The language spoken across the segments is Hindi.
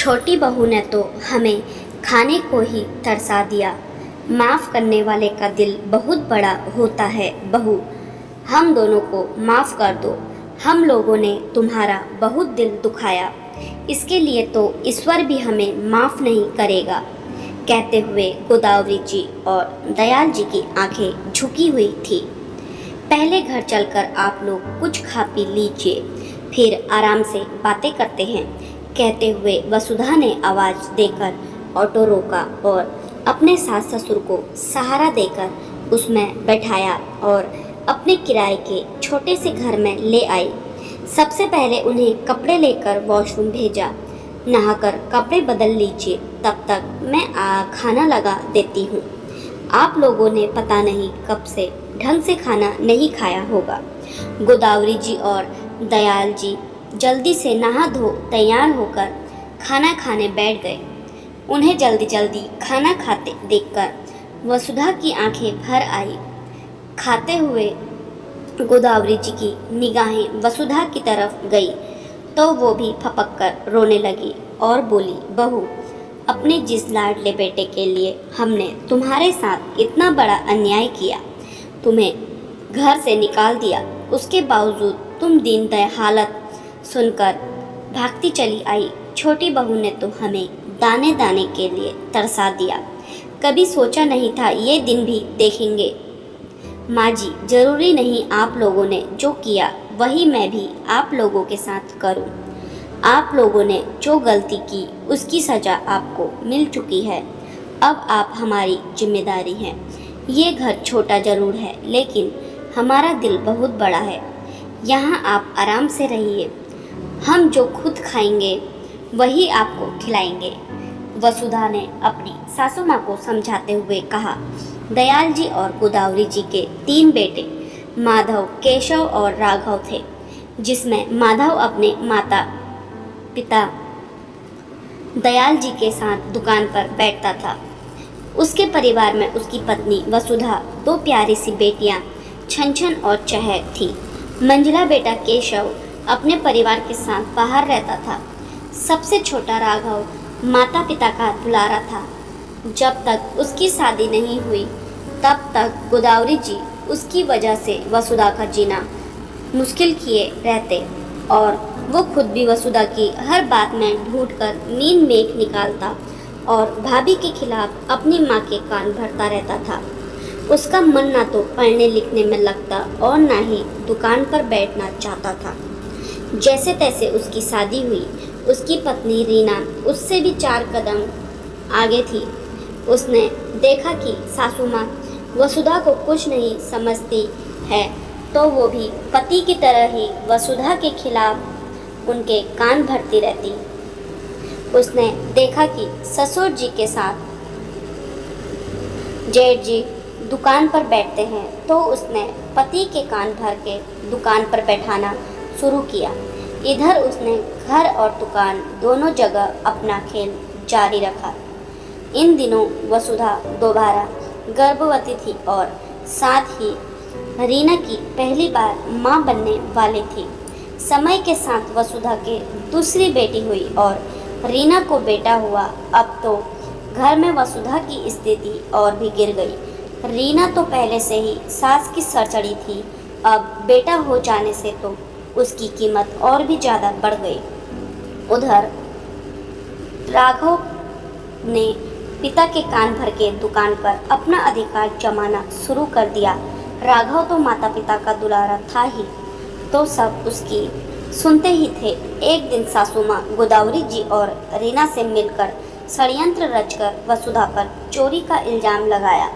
छोटी बहू ने तो हमें खाने को ही तरसा दिया। माफ़ करने वाले का दिल बहुत बड़ा होता है बहू, हम दोनों को माफ़ कर दो। हम लोगों ने तुम्हारा बहुत दिल दुखाया, इसके लिए तो ईश्वर भी हमें माफ़ नहीं करेगा। कहते हुए गोदावरी जी और दयाल जी की आंखें झुकी हुई थी। पहले घर चलकर आप लोग कुछ खा पी लीजिए, फिर आराम से बातें करते हैं। कहते हुए वसुधा ने आवाज़ देकर ऑटो रोका और अपने सास ससुर को सहारा देकर उसमें बैठाया और अपने किराए के छोटे से घर में ले आई। सबसे पहले उन्हें कपड़े लेकर वॉशरूम भेजा। नहाकर कपड़े बदल लीजिए, तब तक मैं खाना लगा देती हूँ। आप लोगों ने पता नहीं कब से ढंग से खाना नहीं खाया होगा। गोदावरी जी और दयाल जी जल्दी से नहा धो तैयार होकर खाना खाने बैठ गए। उन्हें जल्दी जल्दी खाना खाते देखकर वसुधा की आंखें भर आई। खाते हुए गोदावरी जी की निगाहें वसुधा की तरफ गई तो वो भी फपक कर रोने लगी और बोली, बहू, अपने जिस लाडले बेटे के लिए हमने तुम्हारे साथ इतना बड़ा अन्याय किया, तुम्हें घर से निकाल दिया, उसके बावजूद तुम दीन हालत सुनकर भागती चली आई। छोटी बहू ने तो हमें दाने दाने के लिए तरसा दिया। कभी सोचा नहीं था ये दिन भी देखेंगे। माँ जी, जरूरी नहीं आप लोगों ने जो किया वही मैं भी आप लोगों के साथ करूं। आप लोगों ने जो गलती की उसकी सज़ा आपको मिल चुकी है। अब आप हमारी जिम्मेदारी हैं। ये घर छोटा ज़रूर है, लेकिन हमारा दिल बहुत बड़ा है। यहाँ आप आराम से रहिए। हम जो खुद खाएंगे वही आपको खिलाएंगे। वसुधा ने अपनी सासू माँ को समझाते हुए कहा। दयाल जी और गोदावरी जी के 3 बेटे माधव, केशव और राघव थे, जिसमें माधव अपने माता पिता दयाल जी के साथ दुकान पर बैठता था। उसके परिवार में उसकी पत्नी वसुधा, 2 प्यारी सी बेटियां छन और चहक थी। मंझला बेटा केशव अपने परिवार के साथ बाहर रहता था। सबसे छोटा राघव माता पिता का दुलारा था। जब तक उसकी शादी नहीं हुई तब तक गोदावरी जी उसकी वजह से वसुधा का जीना मुश्किल किए रहते और वो खुद भी वसुधा की हर बात में ढूंढकर नींद में निकालता और भाभी के खिलाफ अपनी माँ के कान भरता रहता था। उसका मन ना तो पढ़ने लिखने में लगता और ना ही दुकान पर बैठना चाहता था। जैसे तैसे उसकी शादी हुई। उसकी पत्नी रीना उससे भी 4 कदम आगे थी। उसने देखा कि सासू माँ वसुधा को कुछ नहीं समझती है, तो वो भी पति की तरह ही वसुधा के खिलाफ उनके कान भरती रहती। उसने देखा कि ससुर जी के साथ जेठ जी दुकान पर बैठते हैं, तो उसने पति के कान भर के दुकान पर बैठाना शुरू किया। इधर उसने घर और दुकान दोनों जगह अपना खेल जारी रखा। इन दिनों वसुधा दोबारा गर्भवती थी और साथ ही रीना की पहली बार मां बनने वाली थी। समय के साथ वसुधा के दूसरी बेटी हुई और रीना को बेटा हुआ। अब तो घर में वसुधा की स्थिति और भी गिर गई। रीना तो पहले से ही सास की सर चढ़ी थी, अब बेटा हो जाने से तो उसकी कीमत और भी ज़्यादा बढ़ गई। उधर राघव ने पिता के कान भर के दुकान पर अपना अधिकार जमाना शुरू कर दिया। राघव तो माता पिता का दुलारा था ही, तो सब उसकी सुनते ही थे। एक दिन सासू माँ गोदावरी जी और रीना से मिलकर षड्यंत्र रचकर वसुधा पर चोरी का इल्ज़ाम लगाया।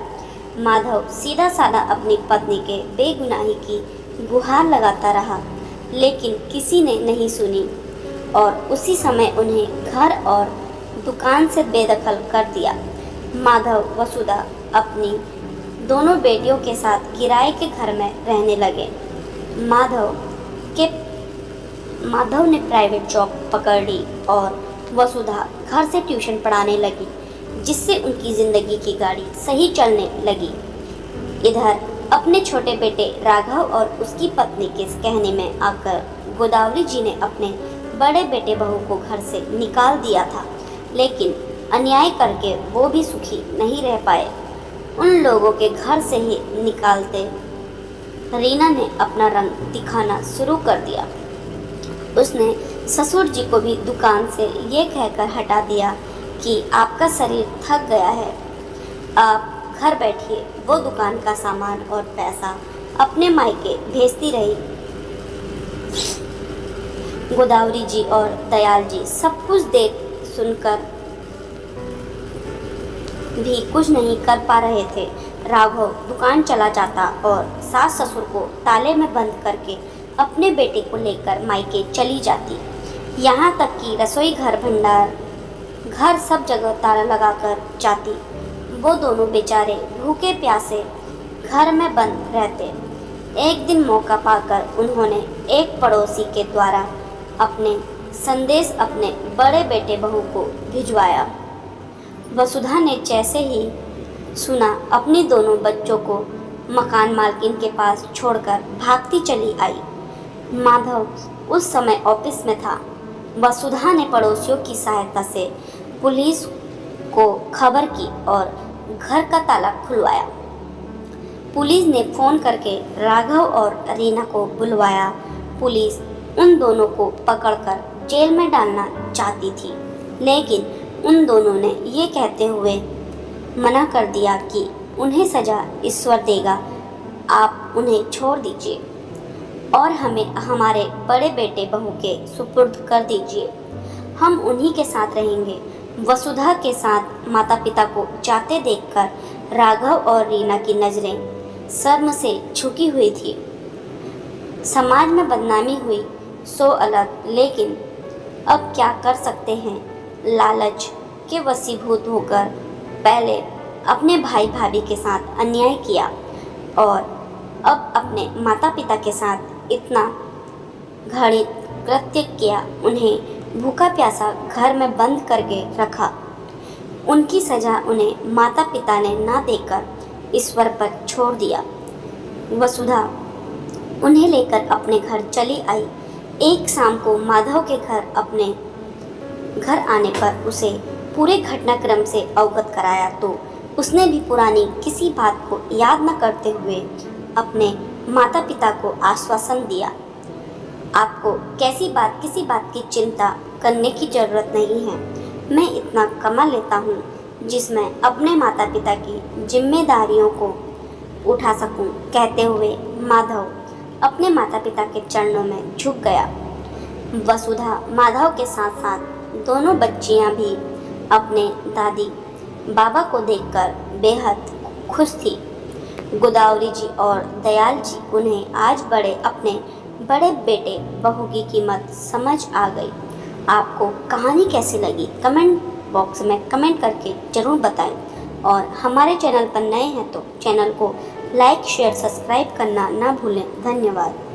माधव सीधा साधा अपनी पत्नी के बेगुनाही की गुहार लगाता रहा, लेकिन किसी ने नहीं सुनी और उसी समय उन्हें घर और दुकान से बेदखल कर दिया। माधव वसुधा अपनी दोनों बेटियों के साथ किराए के घर में रहने लगे। माधव ने प्राइवेट जॉब पकड़ ली और वसुधा घर से ट्यूशन पढ़ाने लगी, जिससे उनकी ज़िंदगी की गाड़ी सही चलने लगी। इधर अपने छोटे बेटे राघव और उसकी पत्नी के कहने में आकर गोदावरी जी ने अपने बड़े बेटे बहू को घर से निकाल दिया था। लेकिन अन्याय करके वो भी सुखी नहीं रह पाए। उन लोगों के घर से ही निकालते रीना ने अपना रंग दिखाना शुरू कर दिया। उसने ससुर जी को भी दुकान से ये कहकर हटा दिया कि आपका शरीर थक गया है, आप घर बैठिए। वो दुकान का सामान और पैसा अपने मायके भेजती रही। गोदावरी जी और दयाल जी सब कुछ देख सुनकर भी कुछ नहीं कर पा रहे थे। राघव दुकान चला जाता और सास ससुर को ताले में बंद करके अपने बेटे को लेकर मायके चली जाती। यहाँ तक कि रसोई घर, भंडार घर सब जगह ताला लगाकर जाती। वो दोनों बेचारे भूखे प्यासे घर में बंद रहते। एक दिन मौका पाकर उन्होंने एक पड़ोसी के द्वारा अपने संदेश अपने बड़े बेटे बहू को भिजवाया। वसुधा ने जैसे ही सुना, अपनी दोनों बच्चों को मकान मालकिन के पास छोड़कर भागती चली आई। माधव उस समय ऑफिस में था। वसुधा ने पड़ोसियों की सहायता से पुलिस को खबर की और घर का ताला खुलवाया। पुलिस ने फ़ोन करके राघव और रीना को बुलवाया। पुलिस उन दोनों को पकड़कर जेल में डालना चाहती थी, लेकिन उन दोनों ने ये कहते हुए मना कर दिया कि उन्हें सज़ा ईश्वर देगा, आप उन्हें छोड़ दीजिए और हमें हमारे बड़े बेटे बहू के सुपुर्द कर दीजिए, हम उन्हीं के साथ रहेंगे। वसुधा के साथ माता पिता को जाते देखकर राघव और रीना की नज़रें शर्म से झुकी हुई थी। समाज में बदनामी हुई सो अलग, लेकिन अब क्या कर सकते हैं। लालच के वशीभूत होकर पहले अपने भाई भाभी के साथ अन्याय किया और अब अपने माता पिता के साथ इतना घृणित कृत्य किया। उन्हें भूखा प्यासा घर में बंद करके रखा। उनकी सज़ा उन्हें माता पिता ने ना देकर ईश्वर पर छोड़ दिया। वसुधा उन्हें लेकर अपने घर चली आई। एक शाम को माधव के घर अपने घर आने पर उसे पूरे घटनाक्रम से अवगत कराया तो उसने भी पुरानी किसी बात को याद न करते हुए अपने माता पिता को आश्वासन दिया, आपको किसी बात की चिंता करने की ज़रूरत नहीं है। मैं इतना कमा लेता हूँ जिसमें अपने माता पिता की जिम्मेदारियों को उठा सकूं। कहते हुए माधव अपने माता पिता के चरणों में झुक गया। वसुधा माधव के साथ साथ दोनों बच्चियां भी अपने दादी बाबा को देखकर बेहद खुश थी। गोदावरी जी और दयाल जी उन्हें आज अपने बड़े बेटे बहू की कीमत समझ आ गई। आपको कहानी कैसी लगी कमेंट बॉक्स में कमेंट करके ज़रूर बताएं और हमारे चैनल पर नए हैं तो चैनल को लाइक शेयर सब्सक्राइब करना ना भूलें। धन्यवाद।